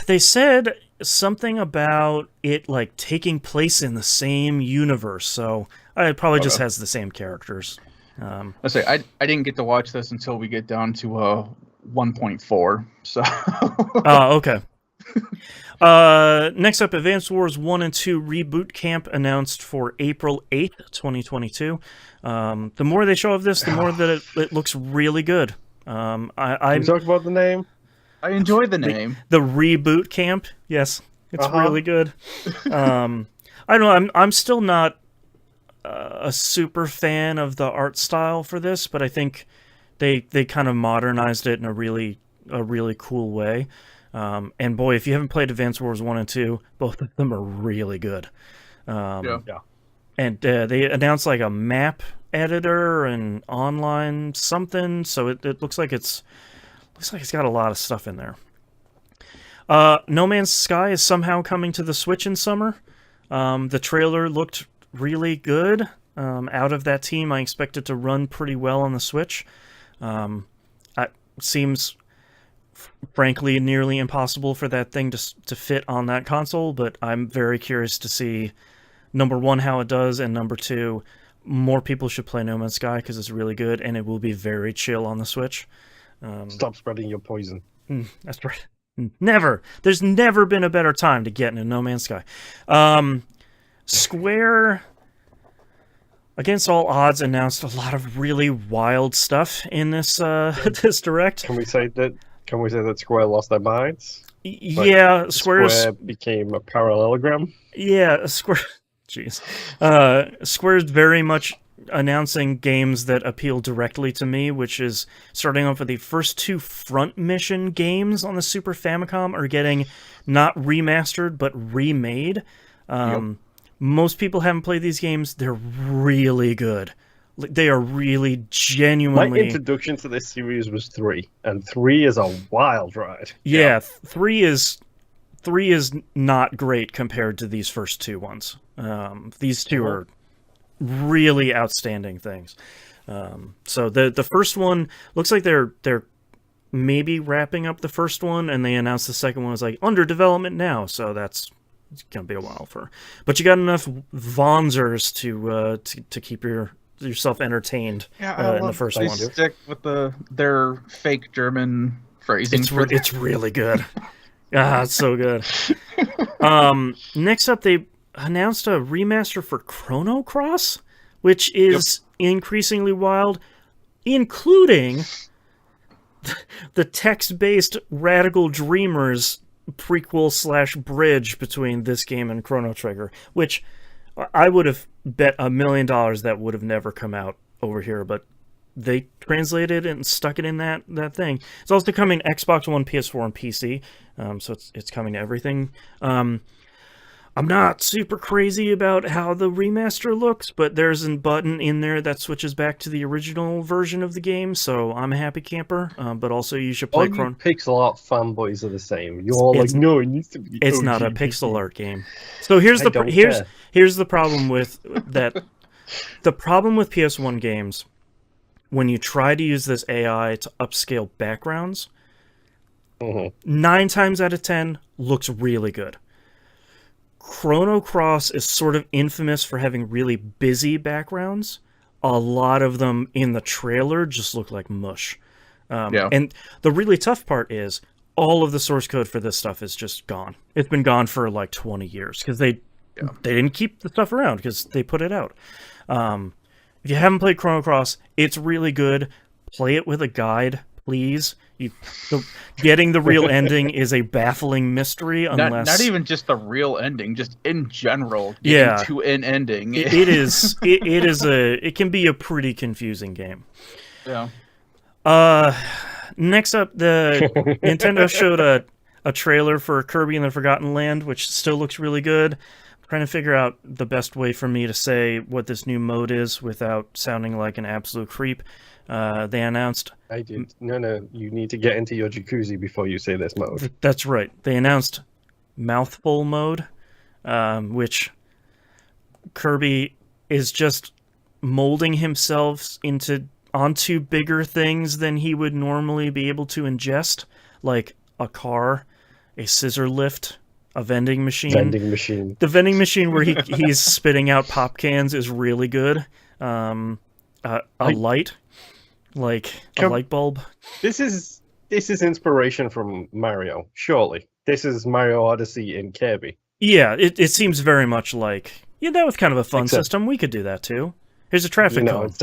They said something about it like taking place in the same universe, so it probably just has the same characters. I say I didn't get to watch this until we get down to 1.4. So. Oh, okay. Next up, Advance Wars 1 and 2 Reboot Camp announced for April 8th, 2022. The more they show of this, the more that it looks really good. Can you talk about the name? I enjoy the name. The Reboot Camp, yes, it's really good. I don't know. I'm still not a super fan of the art style for this, but I think they kind of modernized it in a really cool way. And boy, if you haven't played Advance Wars 1 and 2, both of them are really good. Yeah. And they announced like a map editor and online something, so it looks like it's got a lot of stuff in there. No Man's Sky is somehow coming to the Switch in summer. The trailer looked really good. Out of that team, I expect it to run pretty well on the Switch. It seems, frankly, nearly impossible for that thing to fit on that console, but I'm very curious to see, number one, how it does, and number two, more people should play No Man's Sky because it's really good, and it will be very chill on the Switch. Stop spreading your poison. That's right. Never. There's never been a better time to get into No Man's Sky. Square, against all odds, announced a lot of really wild stuff in this this direct. Can we say that Square lost their minds? Yeah, Square became a parallelogram. Yeah, Square. Jeez, Square's very much announcing games that appeal directly to me, which is starting off with the first 2 Front Mission games on the Super Famicom are getting not remastered but remade. Most people haven't played these games. They're really good. They are really genuinely... My introduction to this series was 3, and 3 is a wild ride. Yeah, 3 is not great compared to these first 2 ones. These 2 are really outstanding things. So the first one looks like they're maybe wrapping up the first one, and they announced the second one was like under development now. So it's gonna be a while but you got enough Vonzers to keep yourself entertained in the first one. Stick with their fake German phrasing. It's really good. It's so good. Next up, they announced a remaster for Chrono Cross, which is increasingly wild. including the text-based Radical Dreamers prequel / bridge between this game and Chrono Trigger, which I would have bet $1 million that would have never come out over here, but they translated it and stuck it in that thing. It's also coming Xbox One, PS4, and PC, so it's coming to everything. I'm not super crazy about how the remaster looks, but there's a button in there that switches back to the original version of the game, so I'm a happy camper. But also, you should play Chrono. Pixel art fanboys are the same. You're all like, no, it needs to be. It's not a pixel art game. So here's the problem with that. The problem with PS1 games, when you try to use this AI to upscale backgrounds, 9 times out of 10 looks really good. Chrono Cross is sort of infamous for having really busy backgrounds. A lot of them in the trailer just look like mush. And the really tough part is all of the source code for this stuff is just gone. It's been gone for like 20 years because they didn't keep the stuff around because they put it out. If you haven't played Chrono Cross, it's really good. Play it with a guide, please. Getting the real ending is a baffling mystery unless... Not even just the real ending, just in general, getting to an ending. It can be a pretty confusing game. Yeah. Next up, the Nintendo showed a trailer for Kirby and the Forgotten Land, which still looks really good. I'm trying to figure out the best way for me to say what this new mode is without sounding like an absolute creep. They announced... I did. No, you need to get into your jacuzzi before you say this mode. That's right. They announced Mouthful mode, which Kirby is just molding himself onto bigger things than he would normally be able to ingest, like a car, a scissor lift, a vending machine. The vending machine where he's spitting out pop cans is really good. A light. Like a light bulb. This is inspiration from Mario, surely. This is Mario Odyssey in Kirby. Yeah, it seems very much like that was kind of a fun system. We could do that too. Here's a traffic cone.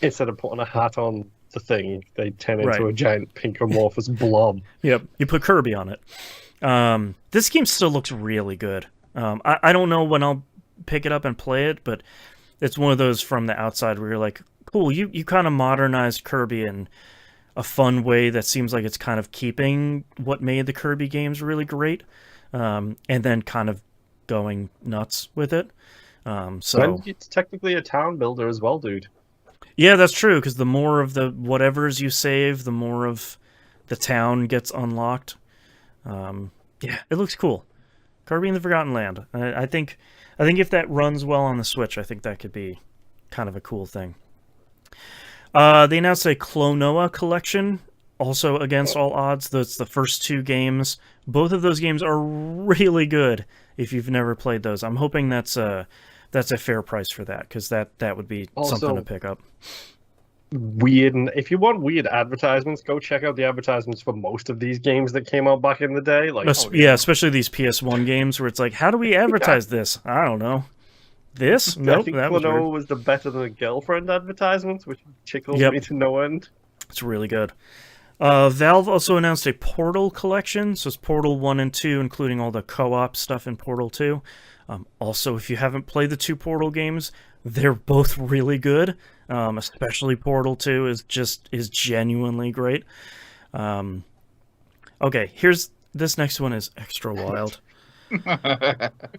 Instead of putting a hat on the thing, they turn into a giant pink amorphous blob. Yep, you put Kirby on it. This game still looks really good. I don't know when I'll pick it up and play it, but it's one of those from the outside where you're like, cool, you kind of modernized Kirby in a fun way that seems like it's kind of keeping what made the Kirby games really great, and then kind of going nuts with it. So and it's technically a town builder as well, dude. Yeah, that's true, because the more of the whatevers you save, the more of the town gets unlocked. Yeah, it looks cool. Kirby and the Forgotten Land. I think if that runs well on the Switch, I think that could be kind of a cool thing. They announced a Klonoa collection, also against all odds. That's the first 2 games. Both of those games are really good if you've never played those. I'm hoping that's a fair price for that, because that would be also something to pick up. Weird, and if you want weird advertisements, go check out the advertisements for most of these games that came out back in the day. Especially these PS1 games where it's like, how do we advertise this? I don't know. This? Nope. I think Klonoa was the better than a girlfriend advertisements, which tickled me to no end. It's really good. Valve also announced a Portal collection, so it's Portal 1 and 2, including all the co-op stuff in Portal 2. Also, if you haven't played the 2 Portal games, they're both really good. Especially Portal 2 is genuinely great. Okay, this next one is extra wild.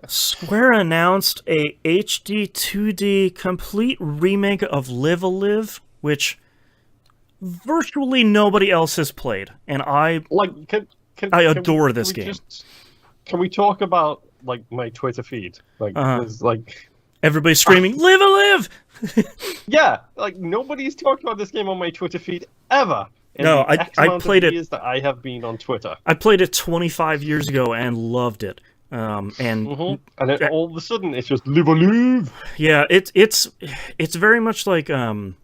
Square announced a HD 2D complete remake of Live a Live, which virtually nobody else has played, and I adore this game. Can we talk about my Twitter feed? There's everybody's screaming, "Live a Live!" Yeah, nobody's talked about this game on my Twitter feed ever. No, I played it. Years that I have been on Twitter. I played it 25 years ago and loved it. And then all of a sudden it's just Live a Live. Yeah, it's very much like the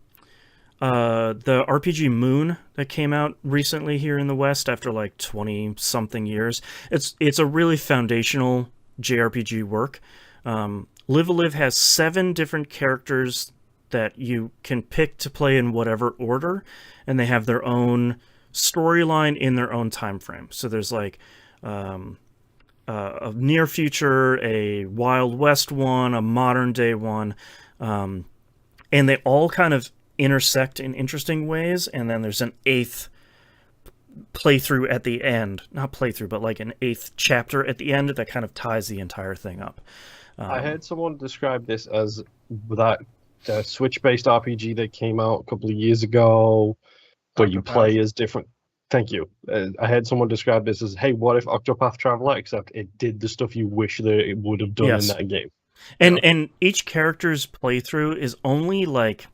RPG Moon that came out recently here in the West after 20-something years. It's a really foundational JRPG work. Live a Live has 7 different characters that you can pick to play in whatever order, and they have their own storyline in their own time frame. So there's like a near future, a Wild West one, a modern day one, and they all kind of intersect in interesting ways. And then there's an 8th playthrough at the end, not playthrough, but like an 8th chapter at the end that kind of ties the entire thing up. I heard someone describe this as that Switch-based RPG that came out a couple of years ago, where you play as different. Thank you. I had someone describe this as, hey, what if Octopath Traveler, except it did the stuff you wish that it would have done in that game. And each character's playthrough is only like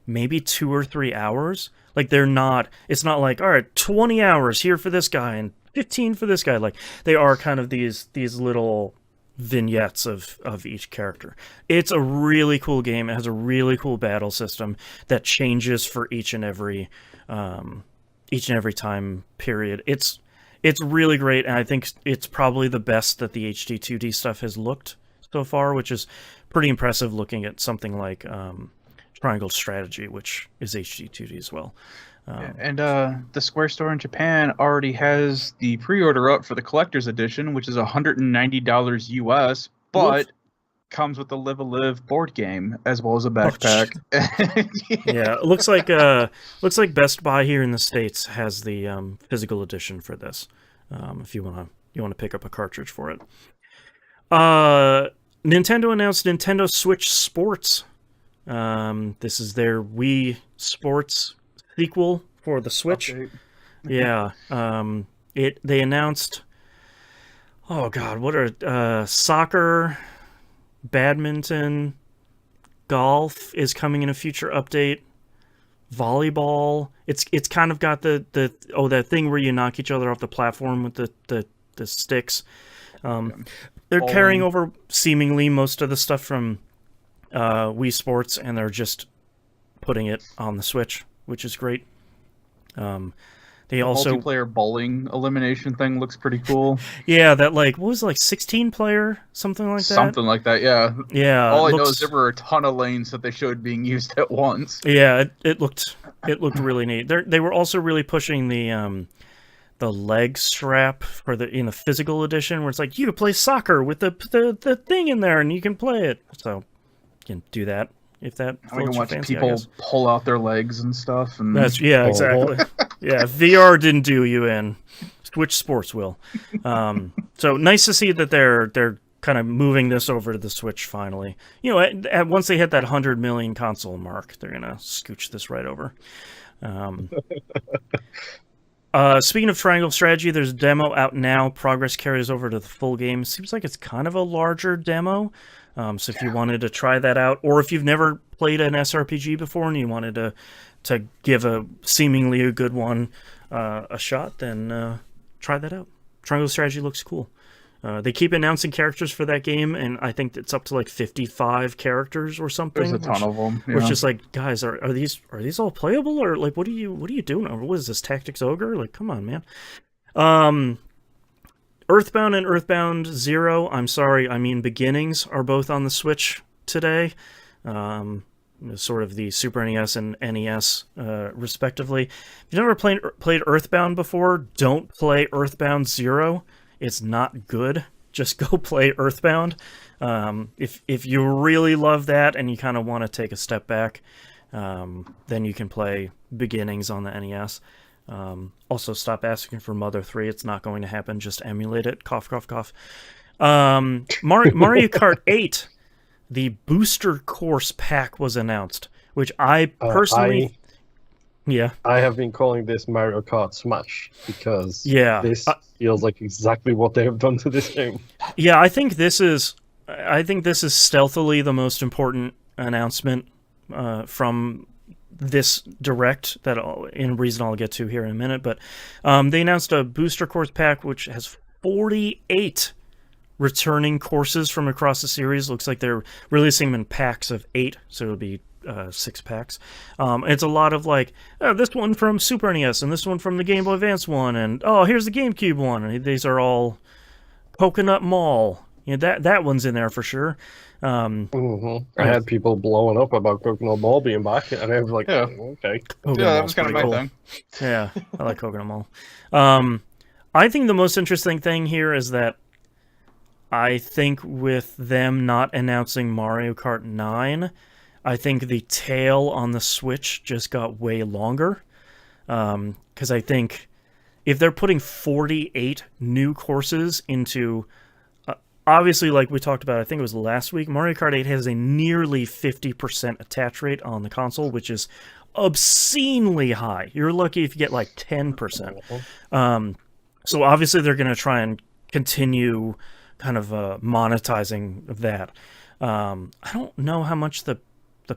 maybe 2 or 3 hours. Like it's not like, all right, 20 hours here for this guy and 15 for this guy. Like they are kind of these little vignettes of each character. It's a really cool game. It has a really cool battle system that changes for each and every time period. It's really great, and I think it's probably the best that the HD 2D stuff has looked so far, which is pretty impressive looking at something like Triangle Strategy, which is HD 2D as well. And the Square store in Japan already has the pre-order up for the collector's edition, which is $190 US, but comes with the Live a Live board game as well as a backpack. Yeah, it looks like Best Buy here in the States has the physical edition for this. If you want to pick up a cartridge for it. Nintendo announced Nintendo Switch Sports. This is their Wii Sports sequel for the Switch. Okay. Yeah. They announced, oh god, what are soccer, badminton, golf is coming in a future update, volleyball. It's kind of got that thing where you knock each other off the platform with the sticks. They're carrying over seemingly most of the stuff from Wii Sports, and they're just putting it on the Switch, which is great. They also multiplayer bowling elimination thing looks pretty cool. Yeah, that what was it, 16 player, something like that? Something like that, yeah. Yeah. All I know is there were a ton of lanes that they showed being used at once. Yeah, it looked really neat. They were also really pushing the leg strap for in the physical edition, where it's like you can play soccer with the thing in there and you can play it. So you can do that if that floats your fancy, people pull out their legs and stuff. And exactly. Yeah, VR didn't do you in. Switch Sports will. So nice to see that they're kind of moving this over to the Switch finally. You know, once they hit that 100 million console mark, they're gonna scooch this right over. Speaking of Triangle Strategy, there's a demo out now. Progress carries over to the full game. Seems like it's kind of a larger demo. So if you wanted to try that out, or if you've never played an SRPG before and you wanted to give a seemingly a good one a shot, then try that out. Triangle Strategy looks cool. They keep announcing characters for that game, and I think it's up to like 55 characters or something. There's a ton of them. Yeah. Which is like, guys, are these all playable, or like what are you doing? Or what is this, Tactics Ogre? Like, come on, man. Earthbound and Earthbound 0, Beginnings, are both on the Switch today. Sort of the Super NES and NES, respectively. If you've never played Earthbound before, don't play Earthbound 0. It's not good. Just go play Earthbound. If you really love that and you kind of want to take a step back, then you can play Beginnings on the NES. Also, stop asking for Mother 3. It's not going to happen. Just emulate it. Cough, cough, cough. Mario Kart 8, the Booster Course Pack was announced, which I personally... I have been calling this Mario Kart Smash because this feels like exactly what they have done to this game. Yeah, I think this is stealthily the most important announcement from this direct in reason I'll get to here in a minute. But they announced a Booster Course Pack which has 48 returning courses from across the series. Looks like they're releasing them in packs of 8, so it'll be 6 packs. It's a lot of like, this one from Super NES and this one from the Game Boy Advance one, and here's the GameCube one, and these are all Coconut Mall, that one's in there for sure. I had people blowing up about Coconut Mall being back, and I was like, Yeah. okay. Coconut Yeah, that Mall's was kind of pretty my cool. thing. Yeah, I like Coconut Mall. I think the most interesting thing here is that I think with them not announcing Mario Kart 9, I think the tail on the Switch just got way longer. Because I think if they're putting 48 new courses into... obviously, like we talked about, I think it was last week, Mario Kart 8 has a nearly 50% attach rate on the console, which is obscenely high. You're lucky if you get like 10%. So obviously they're going to try and continue kind of monetizing of that. I don't know how much the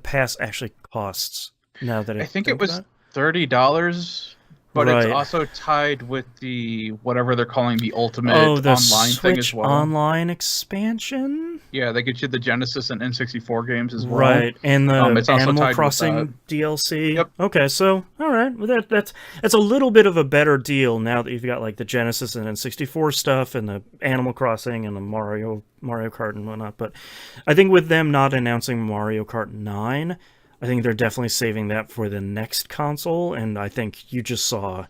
pass actually costs now that I think it was $30, but Right. it's also tied with the whatever they're calling the ultimate the online Switch thing as well. Online expansion? Yeah, they get you the Genesis and N64 games as well. Right, and the It's also tied Animal with Crossing that. DLC. Yep. Okay, so all right, well that's a little bit of a better deal now that you've got like the Genesis and N64 stuff and the Animal Crossing and the Mario Kart and whatnot. But I think with them not announcing Mario Kart 9, I think they're definitely saving that for the next console. And I think you just saw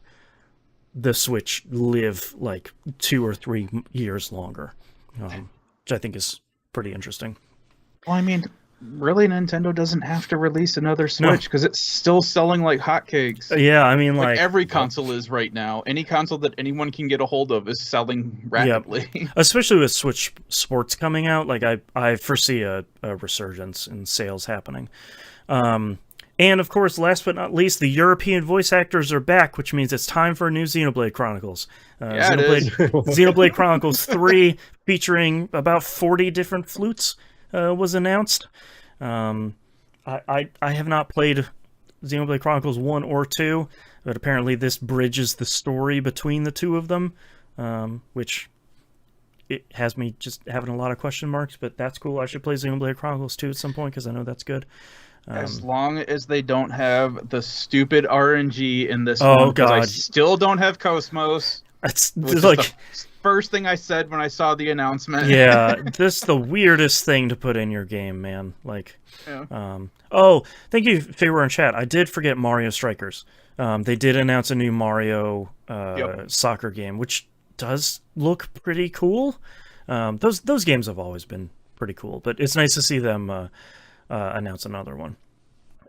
the Switch live like 2 or 3 years longer, which I think is pretty interesting. Well, I mean, really, Nintendo doesn't have to release another Switch because it's still selling like hotcakes. Yeah, I mean, like every console is right now. Any console that anyone can get a hold of is selling rapidly. Yep. Especially with Switch Sports coming out, like I foresee a resurgence in sales happening. And of course, last but not least, the European voice actors are back, which means it's time for a new Xenoblade Chronicles. Xenoblade Chronicles 3, featuring about 40 different flutes, was announced. I have not played Xenoblade Chronicles 1 or 2, but apparently this bridges the story between the two of them, which it has me just having a lot of question marks, but that's cool. I should play Xenoblade Chronicles 2 at some point because I know that's good. As long as they don't have the stupid RNG in this one, because I still don't have Cosmos. That's like the first thing I said when I saw the announcement. Yeah, this is the weirdest thing to put in your game, man. Like, yeah. Thank you, Favor in chat. I did forget Mario Strikers. They did announce a new Mario soccer game, which does look pretty cool. Those games have always been pretty cool, but it's nice to see them announce another one.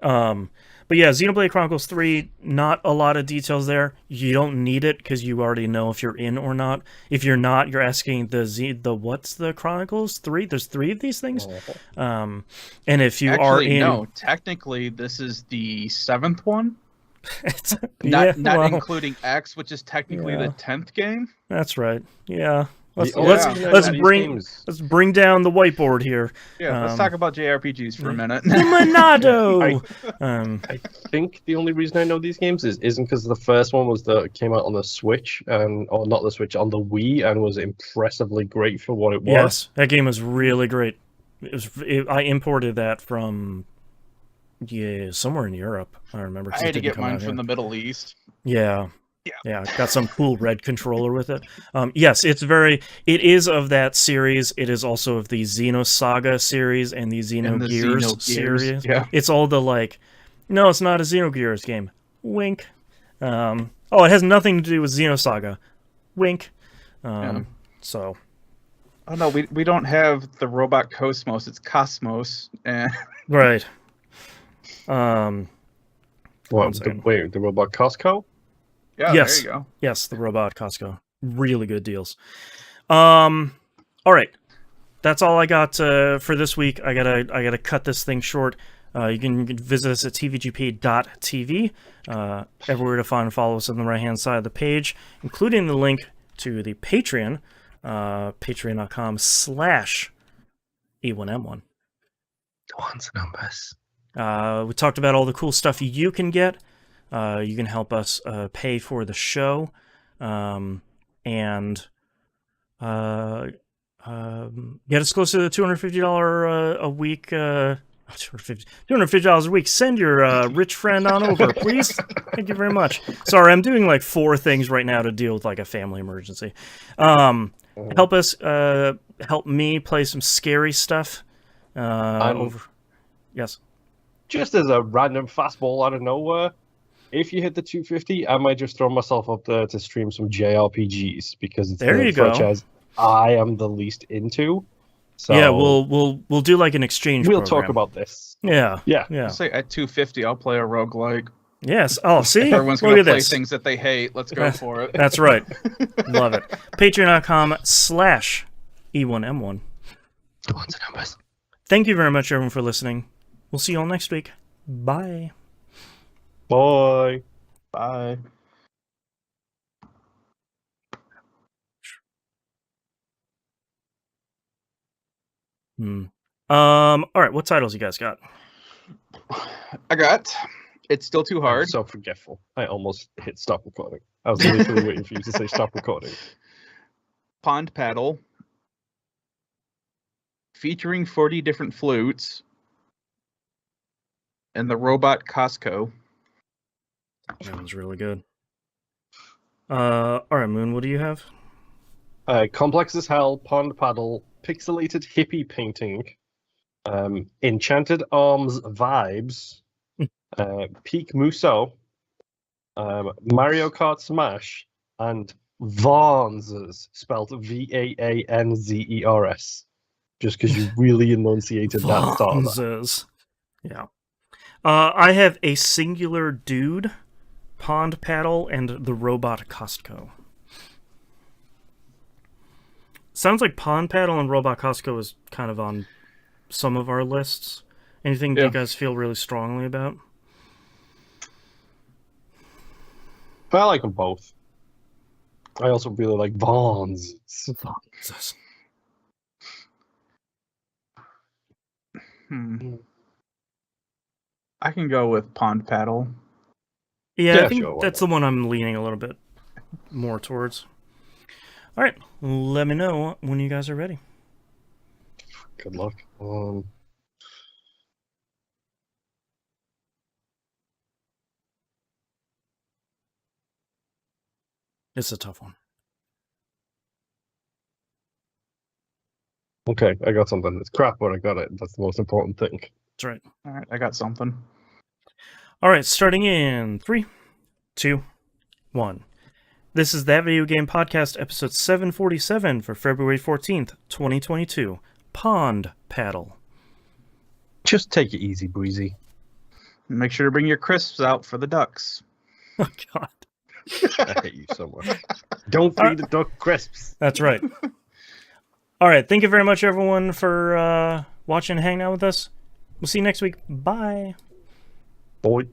But yeah, Xenoblade Chronicles 3, not a lot of details there. You don't need it because you already know if you're in or not. If you're not, you're asking the what's the Chronicles 3? There's 3 of these things. And if you are in, no, technically this is the 7th one. It's, not including X, which is technically the 10th game. That's right. Yeah. Let's bring down the whiteboard here. Yeah, let's talk about JRPGs for a minute. Limonado! I think the only reason I know these games isn't because the first one came out on the Switch, or not the Switch, on the Wii, and was impressively great for what it was. Yes, that game was really great. I imported that from somewhere in Europe. I remember. I had to get mine from the Middle East. Yeah. Yeah, got some cool red controller with it. Yes, it is of that series. It is also of the Xenosaga series and the Xenogears series. Yeah. It's all the no, it's not a Xenogears game. Wink. It has nothing to do with Xenosaga. Wink. So. Oh no, we don't have the robot Cosmos. It's Cosmos. Right. The robot Costco? Yeah, yes. There you go. Yes, the robot Costco. Really good deals. All right. That's all I got for this week. I gotta cut this thing short. You can visit us at tvgp.tv. Everywhere to find and follow us on the right-hand side of the page, including the link to the Patreon, patreon.com/E1M1. Ones and numbers. We talked about all the cool stuff you can get. You can help us pay for the show, and get us close to the $250 a week. $250 a week. Send your rich friend on over, please. Thank you very much. Sorry, I'm doing like 4 things right now to deal with like a family emergency. help us help me play some scary stuff. Yes. Just as a random fastball out of nowhere, if you hit the 250, I might just throw myself up there to stream some JRPGs because it's There the you go. franchise I am the least into. So Yeah, we'll do like an exchange. We'll program. talk about this. Yeah. Yeah. I'll say at 250, I'll play a roguelike. Yes. Oh, see, Everyone's look gonna at play this. things that they hate. Let's go for it. That's right. Love it. Patreon.com/E1M1. Go on to numbers. Thank you very much, everyone, for listening. We'll see you all next week. Bye. Bye. Bye. All right, what titles you guys got? I got It's Still Too I'm Hard. so forgetful. I almost hit stop recording. I was literally waiting for you to say stop recording. Pond Paddle. Featuring 40 different flutes. And the robot Costco. That one's really good. All right, Moon, what do you have? Complex as Hell, Pond Paddle, Pixelated Hippie Painting, Enchanted Arms Vibes, Peak Muso, Mario Kart Smash, and Vaanzers, spelled Vaanzers. Just because you really enunciated that start. Vaanzers. Yeah. I have A Singular Dude, Pond Paddle, and the robot Costco. Sounds like Pond Paddle and Robot Costco is kind of on some of our lists. Anything you guys feel really strongly about? I like them both. I also really like Vaanzers. Vaanzers. I can go with Pond Paddle. Yeah, Yeah, I think sure, why that's the one I'm leaning a little bit more towards. All right, let me know when you guys are ready. Good luck. It's a tough one. Okay, I got something. It's crap, but I got it. That's the most important thing. That's right. All right, I got something. All right, starting in 3, 2, 1. This is That Video Game Podcast, episode 747 for February 14th, 2022. Pond Paddle. Just take it easy, Breezy. Make sure to bring your crisps out for the ducks. Oh, God. I hate you so much. Don't feed the duck crisps. That's right. All right, thank you very much, everyone, for watching and hanging out with us. We'll see you next week. Bye. Boy.